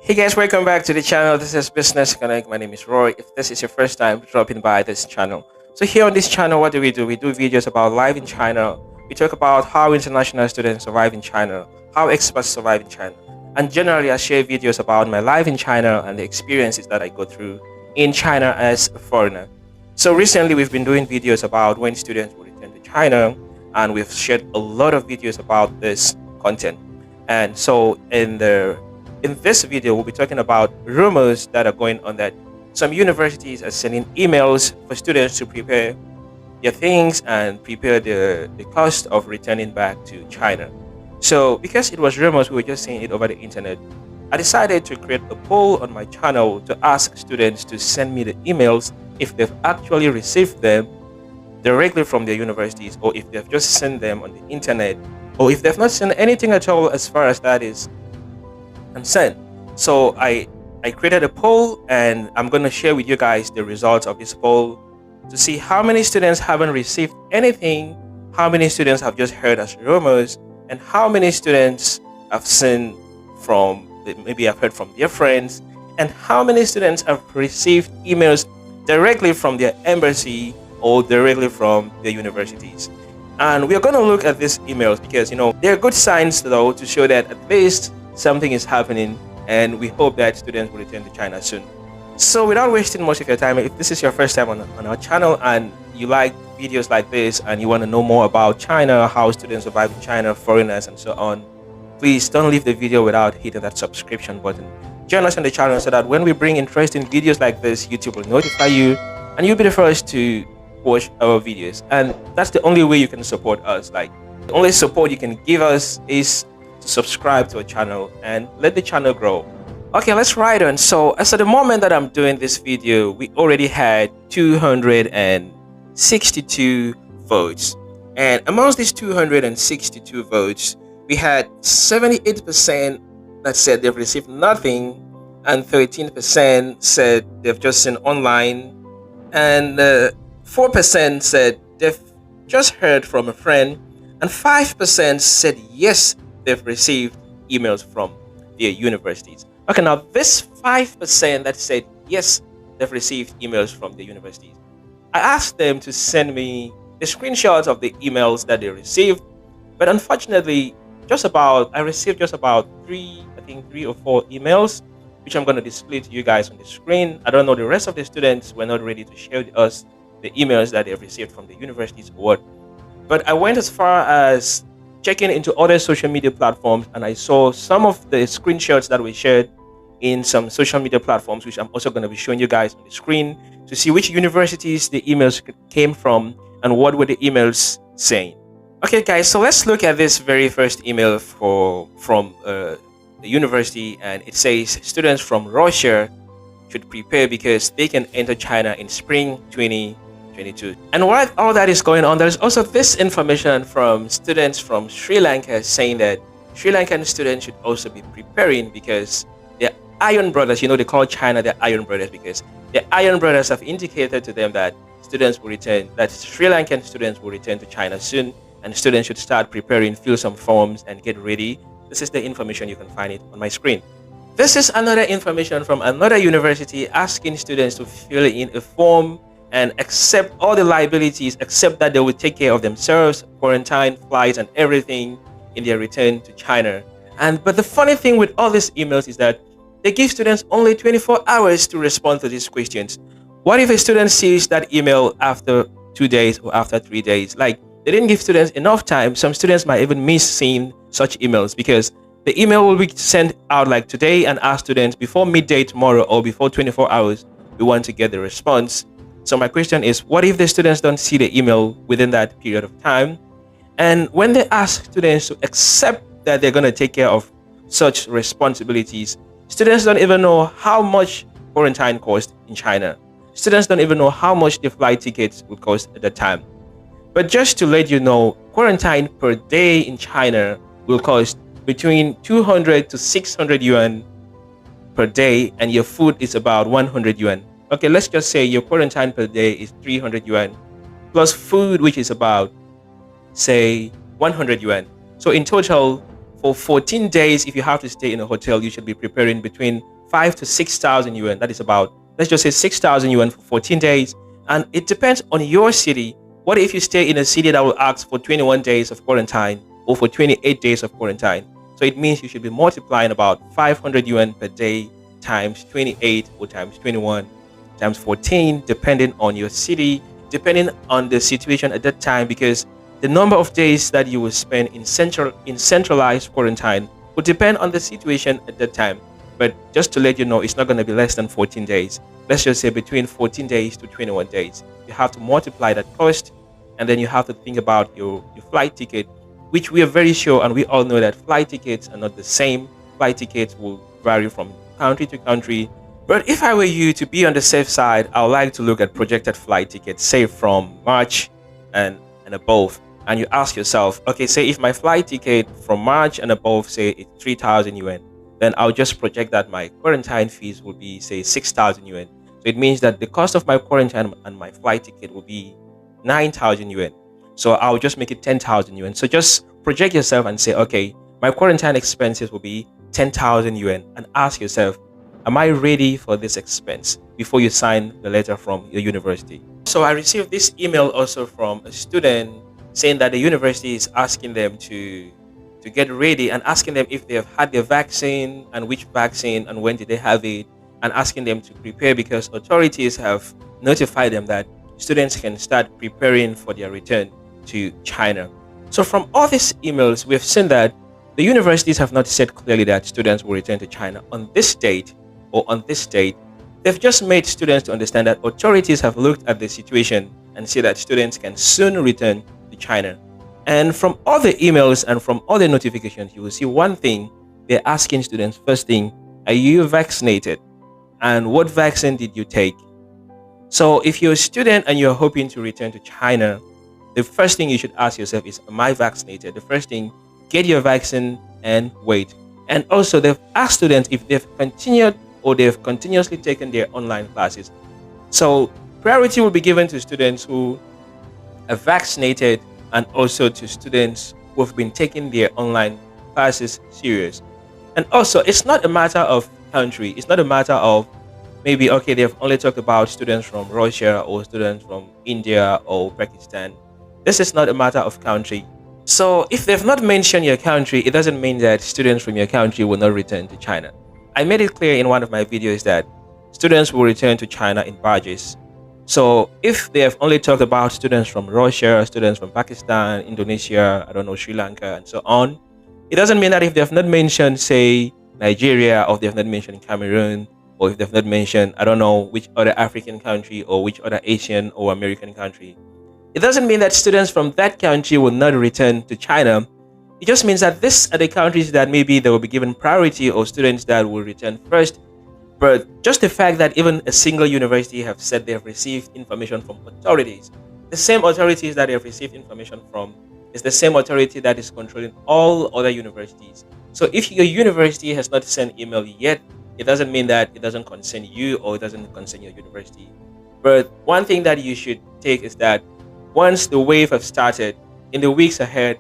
Hey guys, welcome back to the channel. This is Business Connect. My name is Roy. If this is your first time dropping by this channel, so here on this channel, what do? We do videos about life in China. We talk about how international students survive in China, how experts survive in China, and generally I share videos about my life in China and the experiences that I go through in China as a foreigner. So recently we've been doing videos about when students will return to China, and we've shared a lot of videos about this content. And so in this video, we'll be talking about rumors that are going on that some universities are sending emails for students to prepare their things and prepare the cost of returning back to China. So, because it was rumors, we were just seeing it over the internet, I decided to create a poll on my channel to ask students to send me the emails if they've actually received them directly from their universities or if they've just sent them on the internet or if they've not sent anything at all as far as that is concerned. So I created a poll and I'm going to share with you guys the results of this poll to see how many students haven't received anything, how many students have just heard as rumors, and how many students have seen from maybe have heard from their friends, and how many students have received emails directly from their embassy or directly from their universities. And we are going to look at these emails because they're good signs though to show that at least something is happening, and we hope that students will return to China soon. So without wasting much of your time, if this is your first time on our channel and you like videos like this and you want to know more about China, how students survive in China, foreigners and so on, please don't leave the video without hitting that subscription button. Join us on the channel so that when we bring interesting videos like this, YouTube will notify you and you'll be the first to watch our videos. And that's the only way you can support us. Like, the only support you can give us is to subscribe to our channel and let the channel grow. Okay, let's ride on. So as at the moment that I'm doing this video, we already had 262 votes, and amongst these 262 votes we had 78% that said they've received nothing, and 13% said they've just seen online, and 4% said they've just heard from a friend, and 5% said yes, they've received emails from their universities. Okay, now this 5% that said yes, they've received emails from the universities, I asked them to send me the screenshots of the emails that they received, but unfortunately, I received just about three or four emails, which I'm going to display to you guys on the screen. I don't know, the rest of the students were not ready to share with us the emails that they've received from the universities or what. But I went as far as checking into other social media platforms, and I saw some of the screenshots that were shared in some social media platforms, which I'm also going to be showing you guys on the screen to see which universities the emails came from and what were the emails saying. Okay, guys, so let's look at this very first email from the university, and it says students from Russia should prepare because they can enter China in spring 2022. And while all that is going on, there's also this information from students from Sri Lanka saying that Sri Lankan students should also be preparing because their Iron Brothers, they call China their Iron Brothers because the Iron Brothers have indicated to them that Sri Lankan students will return to China soon, and students should start preparing, fill some forms, and get ready. This is the information. You can find it on my screen. This is another information from another university asking students to fill in a form and accept all the liabilities, except that they will take care of themselves, quarantine, flights, and everything in their return to China. But the funny thing with all these emails is that they give students only 24 hours to respond to these questions. What if a student sees that email after 2 days or after 3 days? Like, they didn't give students enough time. Some students might even miss seeing such emails because the email will be sent out like today and ask students before midday tomorrow or before 24 hours, we want to get the response. So my question is, what if the students don't see the email within that period of time? And when they ask students to accept that they're going to take care of such responsibilities, students don't even know how much quarantine costs in China. Students don't even know how much the flight tickets will cost at the time. But just to let you know, quarantine per day in China will cost between 200 to 600 yuan per day, and your food is about 100 yuan. Okay, let's just say your quarantine per day is 300 yuan plus food, which is about, say, 100 yuan. So in total, For 14 days, if you have to stay in a hotel, you should be preparing between 5 to 6,000 yuan. That is about, let's just say 6,000 yuan for 14 days. And it depends on your city. What if you stay in a city that will ask for 21 days of quarantine or for 28 days of quarantine? So it means you should be multiplying about 500 yuan per day times 28 or times 21 times 14, depending on your city, depending on the situation at that time, because the number of days that you will spend in centralized quarantine will depend on the situation at that time. But just to let you know, it's not going to be less than 14 days. Let's just say between 14 days to 21 days. You have to multiply that cost, and then you have to think about your flight ticket, which we are very sure, and we all know that flight tickets are not the same. Flight tickets will vary from country to country. But if I were you, to be on the safe side, I would like to look at projected flight tickets, say from March and above. And you ask yourself, okay, say if my flight ticket from March and above, say it's 3,000 yuan, then I'll just project that my quarantine fees will be, say, 6,000 yuan. So it means that the cost of my quarantine and my flight ticket will be 9,000 yuan. So I'll just make it 10,000 yuan. So just project yourself and say, okay, my quarantine expenses will be 10,000 yuan, and ask yourself, am I ready for this expense before you sign the letter from your university? So I received this email also from a student saying that the university is asking them to get ready and asking them if they have had their vaccine and which vaccine and when did they have it, and asking them to prepare because authorities have notified them that students can start preparing for their return to China. So from all these emails, we've seen that the universities have not said clearly that students will return to China on this date or on this date. They've just made students to understand that authorities have looked at the situation and see that students can soon return to China. And from all the emails and from all the notifications, you will see one thing. They're asking students, first thing, are you vaccinated? And what vaccine did you take? So if you're a student and you're hoping to return to China, the first thing you should ask yourself is, am I vaccinated? The first thing, get your vaccine and wait. And also they've asked students if they've continued or they've continuously taken their online classes. So priority will be given to students who are vaccinated and also to students who have been taking their online classes serious. And also, it's not a matter of country. It's not a matter of maybe, okay, they've only talked about students from Russia or students from India or Pakistan. This is not a matter of country. So if they've not mentioned your country, it doesn't mean that students from your country will not return to China. I made it clear in one of my videos that students will return to China in batches. So if they have only talked about students from Russia, students from Pakistan, Indonesia, I don't know, Sri Lanka, and so on, it doesn't mean that if they have not mentioned, say, Nigeria, or if they have not mentioned Cameroon, or if they have not mentioned, I don't know, which other African country or which other Asian or American country, it doesn't mean that students from that country will not return to China. It just means that these are the countries that maybe they will be given priority, or students that will return first. But just the fact that even a single university have said they have received information from authorities, the same authorities that they have received information from is the same authority that is controlling all other universities. So if your university has not sent email yet, it doesn't mean that it doesn't concern you or it doesn't concern your university. But one thing that you should take is that once the wave has started, in the weeks ahead,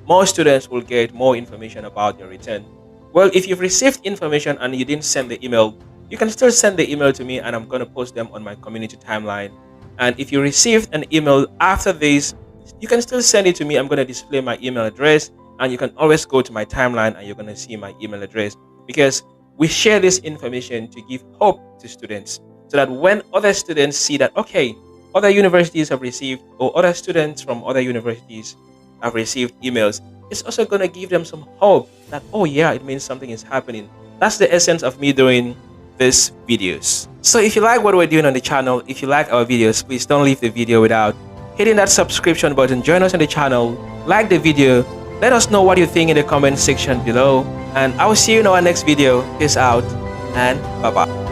more students will get more information about your return. Well, if you've received information and you didn't send the email, you can still send the email to me and I'm going to post them on my community timeline. And if you received an email after this, you can still send it to me. I'm going to display my email address, and you can always go to my timeline and you're going to see my email address, because we share this information to give hope to students, so that when other students see that, okay, other universities have received, or other students from other universities have received emails, it's also going to give them some hope that, oh yeah, it means something is happening. That's the essence of me doing these videos. So if you like what we're doing on the channel, if you like our videos, please don't leave the video without hitting that subscription button. Join us on the channel, like the video, let us know what you think in the comment section below, and I will see you in our next video. Peace out and bye bye.